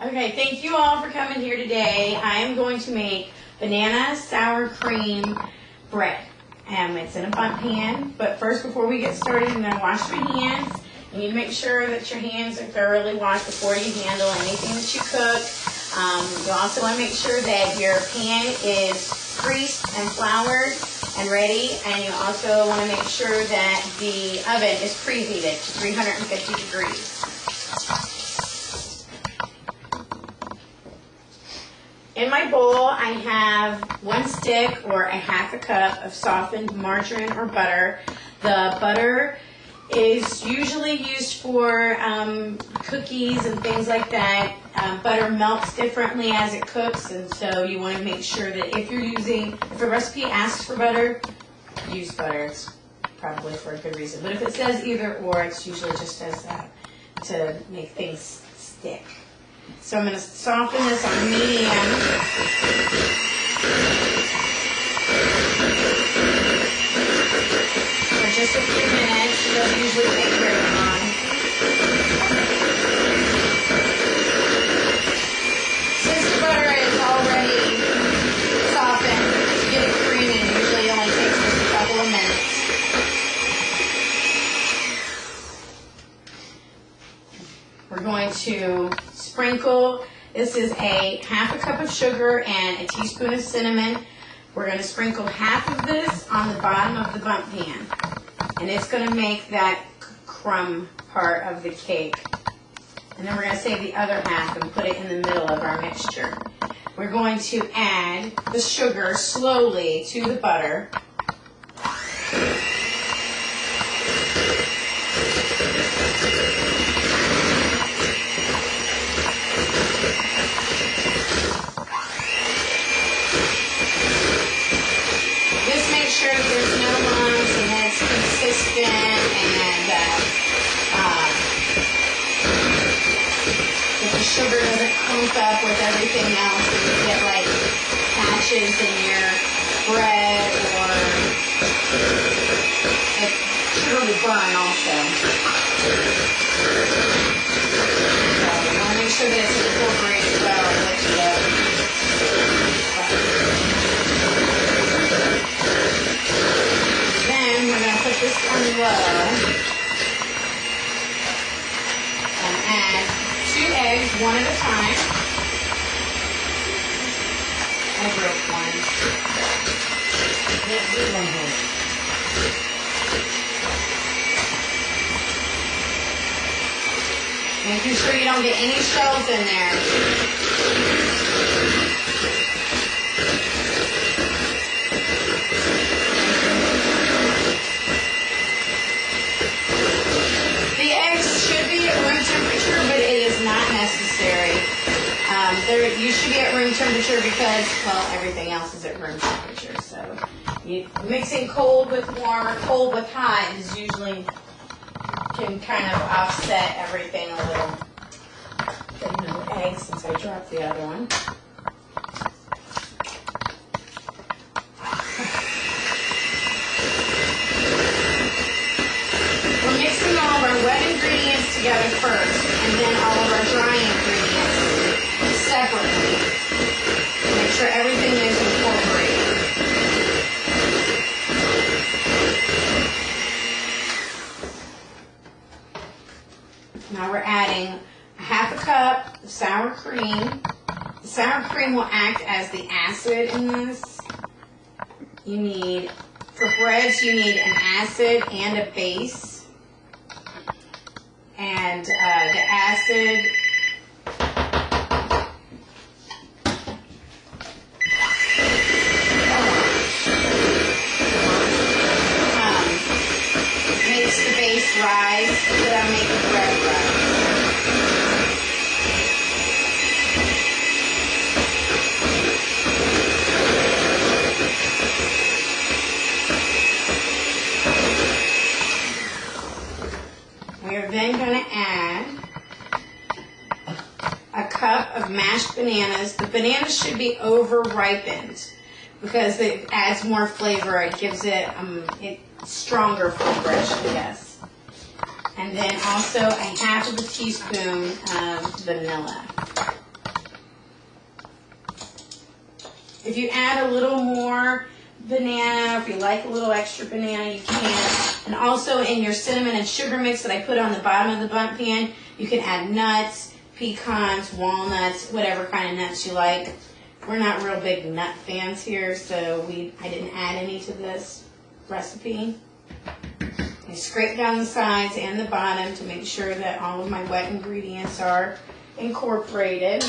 Okay, thank you all for coming here today. I am going to make banana sour cream bread. It's in a bundt pan, but first, before we get started, I'm going to wash my hands. You need to make sure that your hands are thoroughly washed before you handle anything that you cook. You also want to make sure that your pan is greased and floured and ready, and you also want to make sure that the oven is preheated to 350 degrees. In my bowl, I have 1 stick or a half a cup of softened margarine or butter. The butter is usually used for cookies and things like that. Butter melts differently as it cooks, and so you want to make sure that if a recipe asks for butter, use butter. It's probably for a good reason. But if it says either or, it's usually just as that to make things stick. So I'm going to soften this on medium. For just a few minutes. It doesn't usually take very long. Since the butter is already softened, to get it creamy, usually only takes just a couple of minutes. We're going to sprinkle, this is a half a cup of sugar and a teaspoon of cinnamon. We're going to sprinkle half of this on the bottom of the bundt pan. And it's going to make that crumb part of the cake. And then we're going to save the other half and put it in the middle of our mixture. We're going to add the sugar slowly to the butter. Sure there's no lumps and that it's consistent and that the sugar doesn't clump up with everything else and you get like patches in your bread or sugar will burn also. So you want to make sure that it's incorporated well with the Then we're going to put this on low and add 2 eggs, one at a time. I broke one. Making sure you don't get any shells in there. Necessary. You should be at room temperature because, well, everything else is at room temperature. So mixing cold with warm or cold with hot is usually can kind of offset everything a little. But no eggs since I dropped the other one. We're mixing all of our wet ingredients together first, and then all of our dry ingredients separately. Make sure everything is incorporated. Now we're adding a half a cup of sour cream. The sour cream will act as the acid in this. For breads, you need an acid and a base. And the acid makes the base rise, so that'll make the bread rise. We're then going to add a cup of mashed bananas. The bananas should be over-ripened because it adds more flavor. It gives it stronger flavor, I should guess. And then also a half of a teaspoon of vanilla. If you add a little more banana, if you like a little extra banana, you can. And also in your cinnamon and sugar mix that I put on the bottom of the bundt pan, you can add nuts, pecans, walnuts, whatever kind of nuts you like. We're not real big nut fans here, so I didn't add any to this recipe. I scrape down the sides and the bottom to make sure that all of my wet ingredients are incorporated.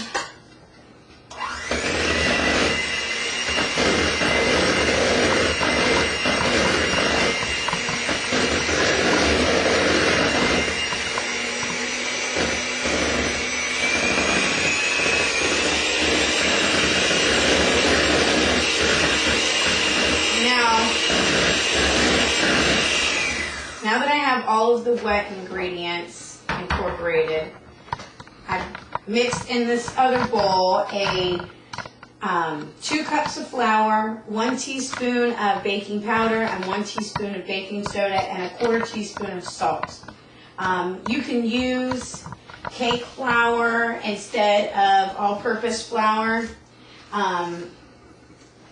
Now that I have all of the wet ingredients incorporated, I've mixed in this other bowl 2 cups of flour, 1 teaspoon of baking powder, and 1 teaspoon of baking soda, and a 1/4 teaspoon of salt. You can use cake flour instead of all-purpose flour.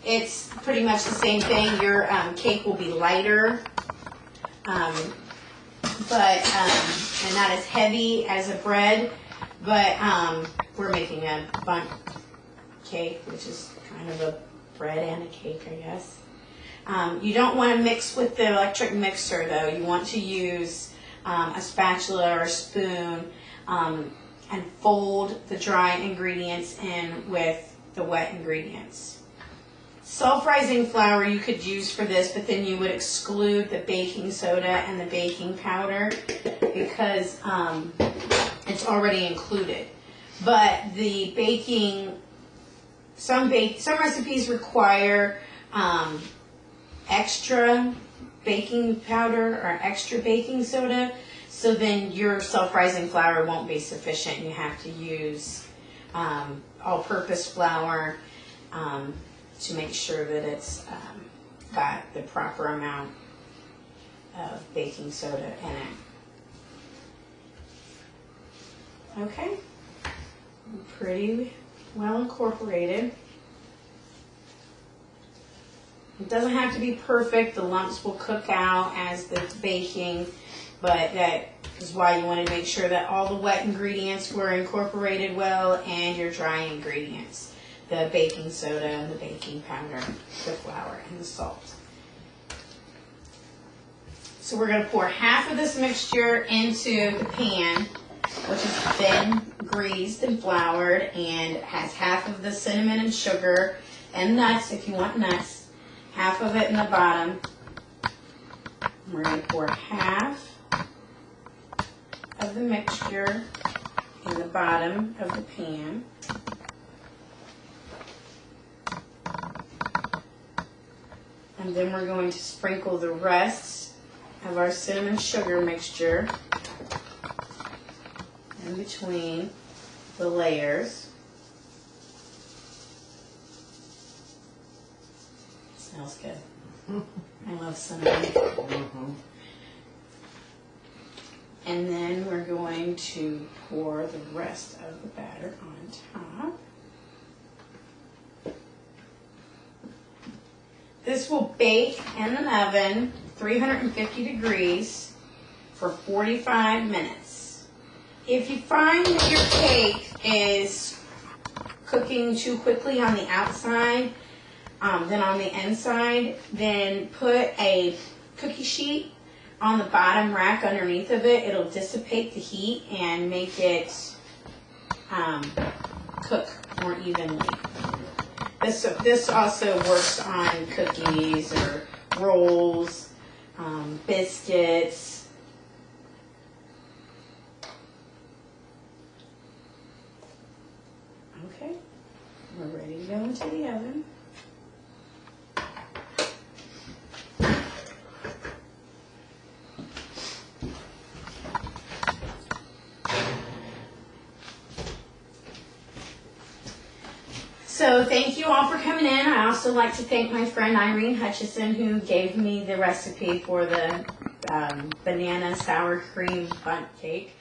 It's pretty much the same thing. Your cake will be lighter. And not as heavy as a bread, but we're making a bundt cake, which is kind of a bread and a cake, I guess. You don't want to mix with the electric mixer, though. You want to use a spatula or a spoon and fold the dry ingredients in with the wet ingredients. Self-rising flour you could use for this, but then you would exclude the baking soda and the baking powder because it's already included. But the baking, some recipes require extra baking powder or extra baking soda, so then your self-rising flour won't be sufficient. You have to use all-purpose flour to make sure that it's got the proper amount of baking soda in it. Okay, pretty well incorporated. It doesn't have to be perfect. The lumps will cook out as the baking, but that is why you want to make sure that all the wet ingredients were incorporated well and your dry ingredients. The baking soda and the baking powder, the flour, and the salt. So we're going to pour half of this mixture into the pan, which is thin, greased, and floured, and has half of the cinnamon and sugar and nuts, if you want nuts, half of it in the bottom. We're going to pour half of the mixture in the bottom of the pan. And then we're going to sprinkle the rest of our cinnamon sugar mixture in between the layers. It smells good. I love cinnamon. And then we're going to pour the rest of the batter on top. This will bake in an oven, 350 degrees, for 45 minutes. If you find that your cake is cooking too quickly on the outside than on the inside, then put a cookie sheet on the bottom rack underneath of it. It'll dissipate the heat and make it cook more evenly. This also works on cookies or rolls, biscuits. Okay, we're ready to go into the oven. So thank you all for coming in. I also like to thank my friend Irene Hutchison, who gave me the recipe for the banana sour cream bundt cake.